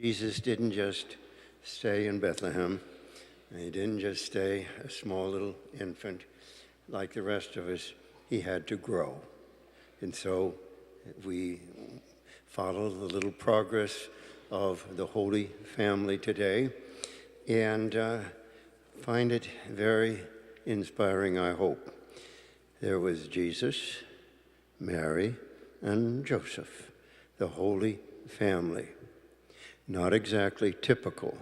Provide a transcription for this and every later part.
Jesus didn't just stay in Bethlehem. He didn't just stay a small little infant like the rest of us. He had to grow. And so we follow the little progress of the Holy Family today and find it very inspiring, I hope. There was Jesus, Mary, and Joseph, the Holy Family. Not exactly typical.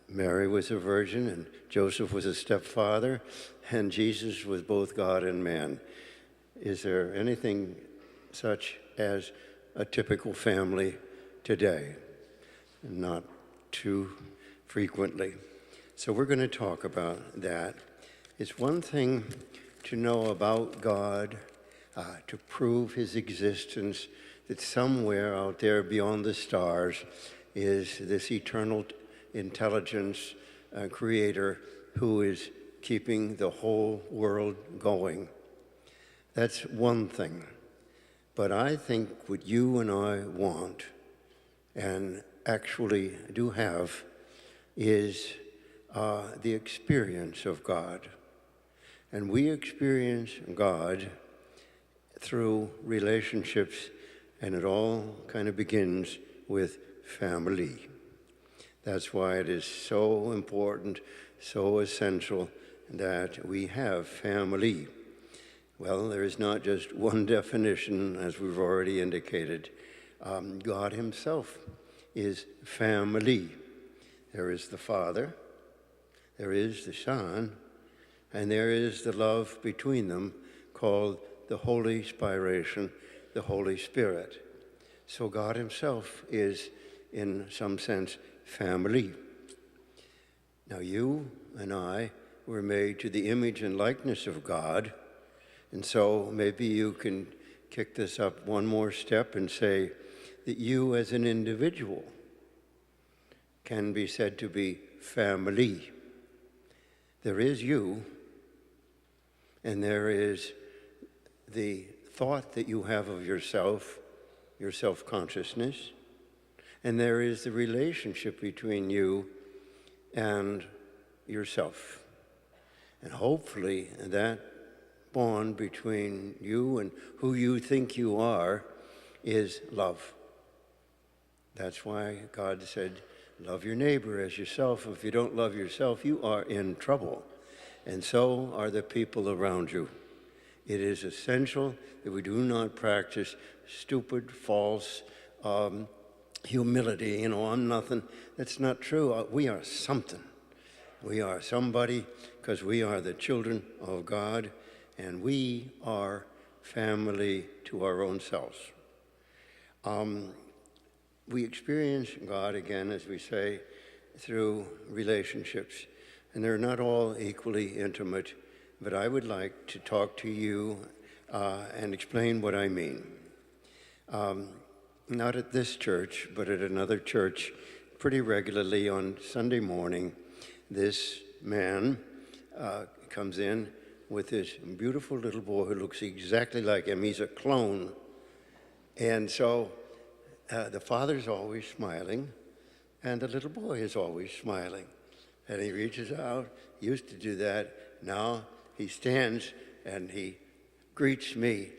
Mary was a virgin, and Joseph was a stepfather, and Jesus was both God and man. Is there anything such as a typical family today? Not too frequently. So we're going to talk about that. It's one thing to know about God, to prove his existence, that somewhere out there beyond the stars is this eternal intelligence creator who is keeping the whole world going. That's one thing. But I think what you and I want, and actually do have, is the experience of God. And we experience God through relationships, and it all kind of begins with family. That's why it is so important, so essential that we have family. Well, there is not just one definition, as we've already indicated. God himself is family. There is the Father, there is the Son, and there is the love between them called the Holy Spiration, the Holy Spirit. So God himself is, in some sense, family. Now you and I were made to the image and likeness of God, and so maybe you can kick this up one more step and say that you as an individual can be said to be family. There is you, and there is the thought that you have of yourself, your self-consciousness, and there is the relationship between you and yourself. And hopefully that bond between you and who you think you are is love. That's why God said, love your neighbor as yourself. If you don't love yourself, you are in trouble. And so are the people around you. It is essential that we do not practice stupid, false humility. I'm nothing. That's not true. We are something. We are somebody because we are the children of God, and we are family to our own selves. We experience God, again, as we say, through relationships, and they're not all equally intimate, but I would like to talk to you and explain what I mean. Not at this church, but at another church, pretty regularly on Sunday morning, this man comes in with this beautiful little boy who looks exactly like him. He's a clone. And so the father's always smiling, and the little boy is always smiling. And he reaches out. He used to do that. Now he stands and he greets me,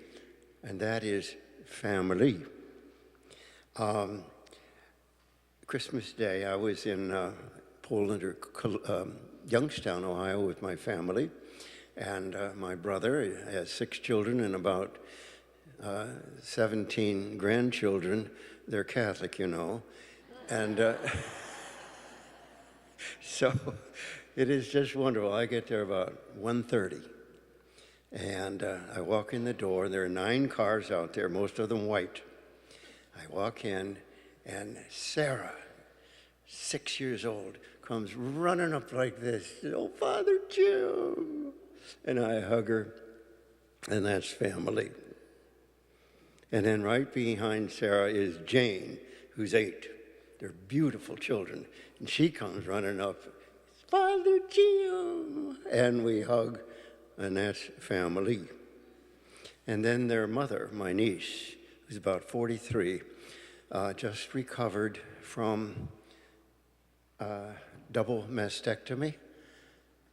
and that is family. Christmas Day, I was in Poland or Youngstown, Ohio, with my family, and my brother has 6 children and about 17 grandchildren. They're Catholic, and so it is just wonderful. I get there about 1:30, and I walk in the door. There are 9 cars out there, most of them white. I walk in, and Sarah, 6 years old, comes running up like this. Oh, Father Jim. And I hug her, and that's family. And then right behind Sarah is Jane, who's 8. They're beautiful children. And she comes running up, Father Jim. And we hug, and that's family. And then their mother, my niece, who's about 43, just recovered from double mastectomy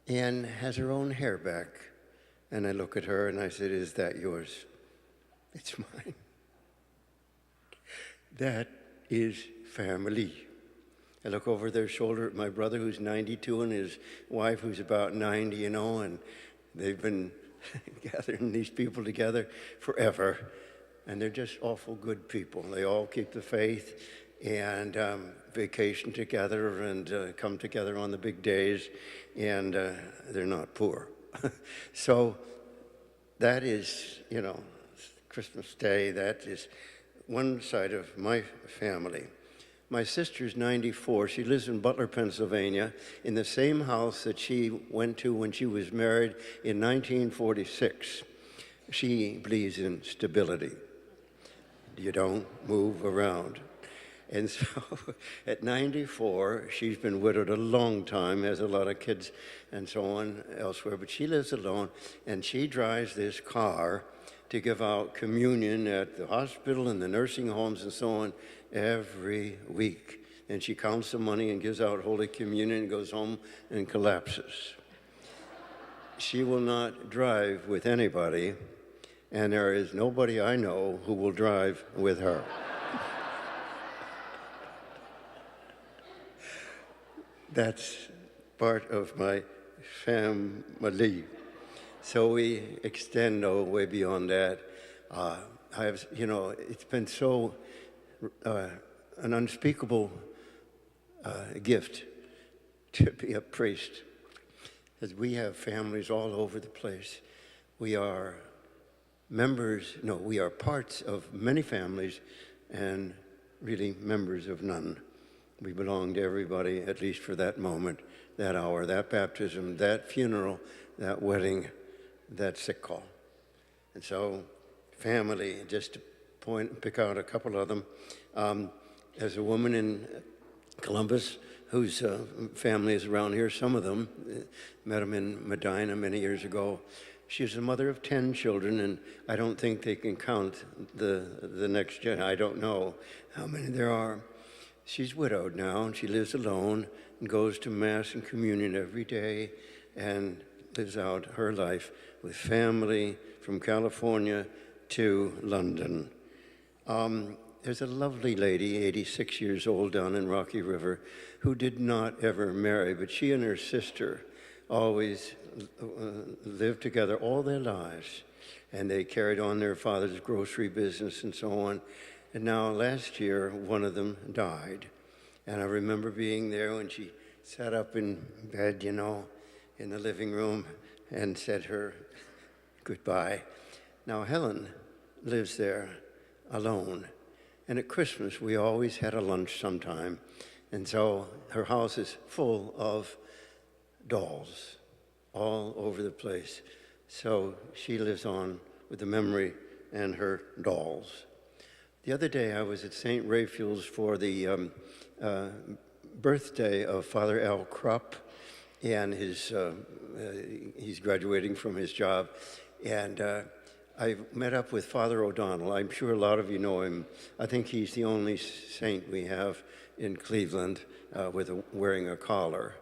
and has her own hair back. And I look at her and I said, "Is that yours?" "It's mine." That is family. I look over their shoulder at my brother, who's 92, and his wife, who's about 90, and they've been gathering these people together forever. And they're just awful good people. They all keep the faith and vacation together and come together on the big days, and they're not poor. So that is, Christmas Day, that is one side of my family. My sister's 94. She lives in Butler, Pennsylvania, in the same house that she went to when she was married in 1946. She believes in stability. You don't move around. And so at 94, she's been widowed a long time, has a lot of kids and so on elsewhere, but she lives alone, and she drives this car to give out communion at the hospital and the nursing homes and so on every week. And she counts the money and gives out Holy Communion and goes home and collapses. She will not drive with anybody, and there is nobody I know who will drive with her. That's part of my family. So we extend way beyond that. It's been so an unspeakable gift to be a priest, as we have families all over the place. We are we are parts of many families and really members of none. We belong to everybody, at least for that moment, that hour, that baptism, that funeral, that wedding, that sick call. And so, family, just to pick out a couple of them. There's a woman in Columbus whose family is around here, some of them. Met them in Medina many years ago. She's the mother of 10 children, and I don't think they can count the next gen. I don't know how many there are. She's widowed now, and she lives alone and goes to Mass and communion every day and lives out her life with family from California to London. There's a lovely lady, 86 years old, down in Rocky River, who did not ever marry, but she and her sister always lived together all their lives, and they carried on their father's grocery business and so on. And now last year, one of them died. And I remember being there when she sat up in bed, in the living room and said her goodbye. Now Helen lives there alone. And at Christmas, we always had a lunch sometime. And so her house is full of dolls all over the place. So she lives on with the memory and her dolls. The other day, I was at St. Raphael's for the birthday of Father Al Krupp, and he's graduating from his job. And I met up with Father O'Donnell. I'm sure a lot of you know him. I think he's the only saint we have in Cleveland wearing a collar.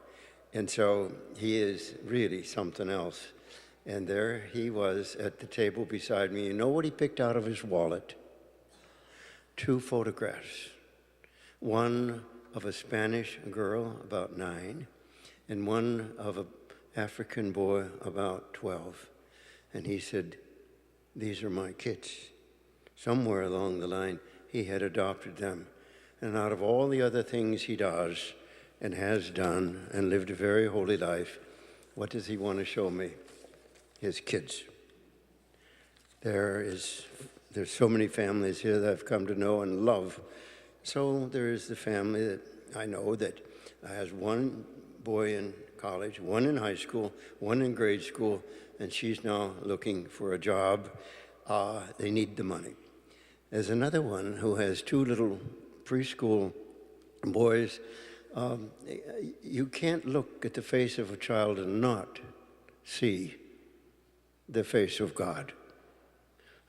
And so he is really something else. And there he was at the table beside me. You know what he picked out of his wallet? 2 photographs. One of a Spanish girl about 9, and one of an African boy about 12. And he said, "These are my kids." Somewhere along the line, he had adopted them. And out of all the other things he does and has done and lived a very holy life, what does he want to show me? His kids. There's so many families here that I've come to know and love. So there is the family that I know that has one boy in college, one in high school, one in grade school, and she's now looking for a job. They need the money. There's another one who has 2 little preschool boys. You can't look at the face of a child and not see the face of God.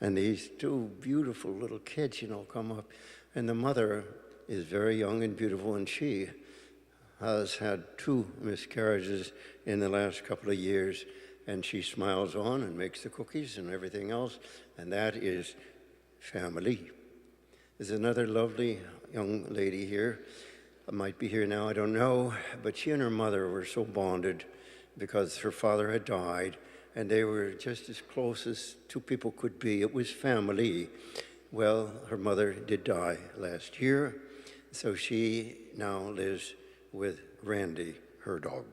And these 2 beautiful little kids, come up And the mother is very young and beautiful, and she has had 2 miscarriages in the last couple of years, and she smiles on and makes the cookies and everything else, and that is family. There's another lovely young lady here, might be here now, I don't know, but she and her mother were so bonded because her father had died, and they were just as close as 2 people could be. It was family. Well, her mother did die last year, so she now lives with Randy, her dog.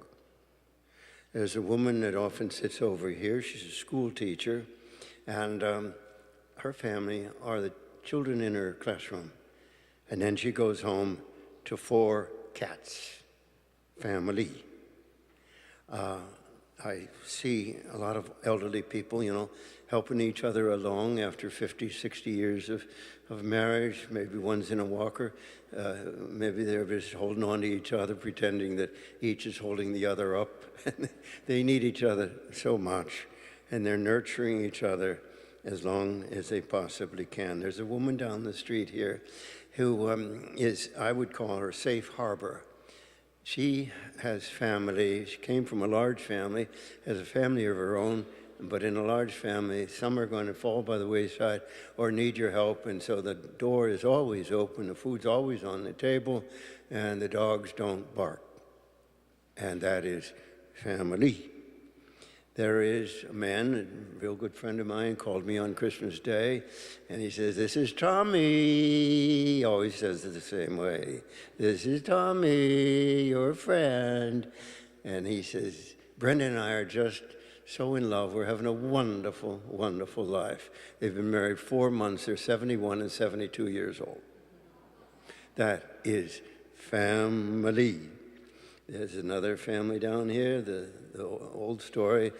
There's a woman that often sits over here. She's a school teacher, and her family are the children in her classroom. And then she goes home to 4 cats, family. I see a lot of elderly people, helping each other along after 50, 60 years of marriage. Maybe one's in a walker. Maybe they're just holding on to each other, pretending that each is holding the other up. They need each other so much, and they're nurturing each other as long as they possibly can. There's a woman down the street here who is, I would call her safe harbor. She has family. She came from a large family, has a family of her own, but in a large family, some are going to fall by the wayside or need your help, and so the door is always open, the food's always on the table, and the dogs don't bark. And that is family. There is a man, a real good friend of mine, called me on Christmas Day, and he says, "This is Tommy." He always says it the same way. "This is Tommy, your friend." And he says, "Brenda and I are just so in love. We're having a wonderful, wonderful life." They've been married 4 months. They're 71 and 72 years old. That is family. There's another family down here, the old story.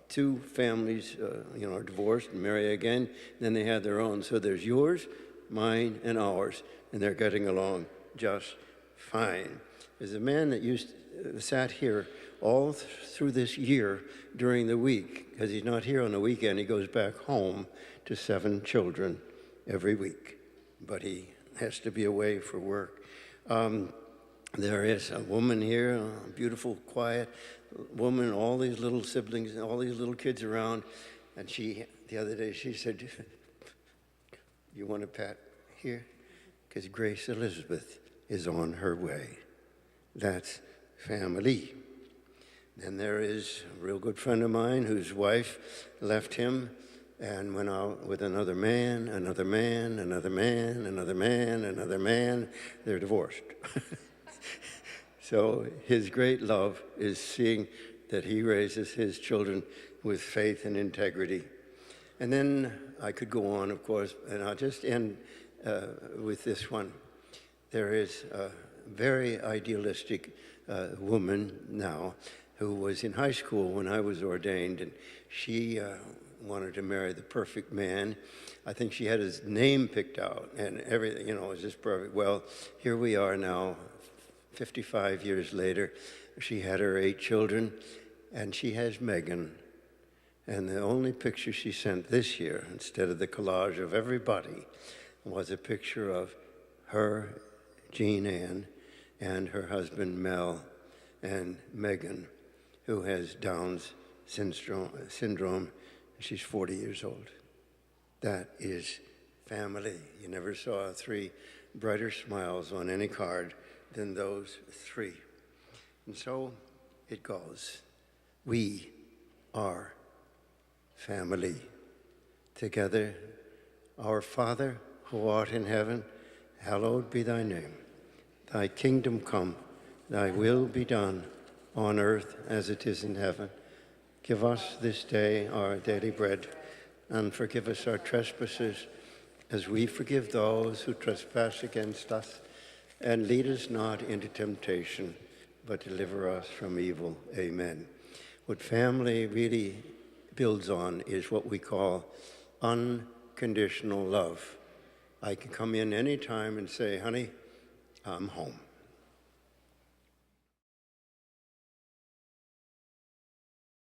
2 families, are divorced and marry again. Then they have their own. So there's yours, mine, and ours, and they're getting along just fine. There's a man that sat here all through this year during the week, because he's not here on the weekend. He goes back home to 7 children every week, but he has to be away for work. There is a woman here, a beautiful, quiet woman, all these little siblings, all these little kids around. And the other day, she said, "You want a pat here?" Because Grace Elizabeth is on her way. That's family. Then there is a real good friend of mine whose wife left him and went out with another man, another man, another man, another man, another man. They're divorced. So his great love is seeing that he raises his children with faith and integrity. And then I could go on, of course, and I'll just end with this one. There is a very idealistic woman now who was in high school when I was ordained, and she wanted to marry the perfect man. I think she had his name picked out and everything, is just perfect. Well, here we are now, 55 years later. She had her 8 children, and she has Megan. And the only picture she sent this year, instead of the collage of everybody, was a picture of her, Jean Ann, and her husband, Mel, and Megan, who has Down's syndrome. She's 40 years old. That is family. You never saw 3 brighter smiles on any card than those 3. And so it goes. We are family. Together, our Father, who art in heaven, hallowed be thy name. Thy kingdom come, thy will be done, on earth as it is in heaven. Give us this day our daily bread, and forgive us our trespasses, as we forgive those who trespass against us. And lead us not into temptation, but deliver us from evil. Amen. What family really builds on is what we call unconditional love. I can come in any time and say, "Honey, I'm home."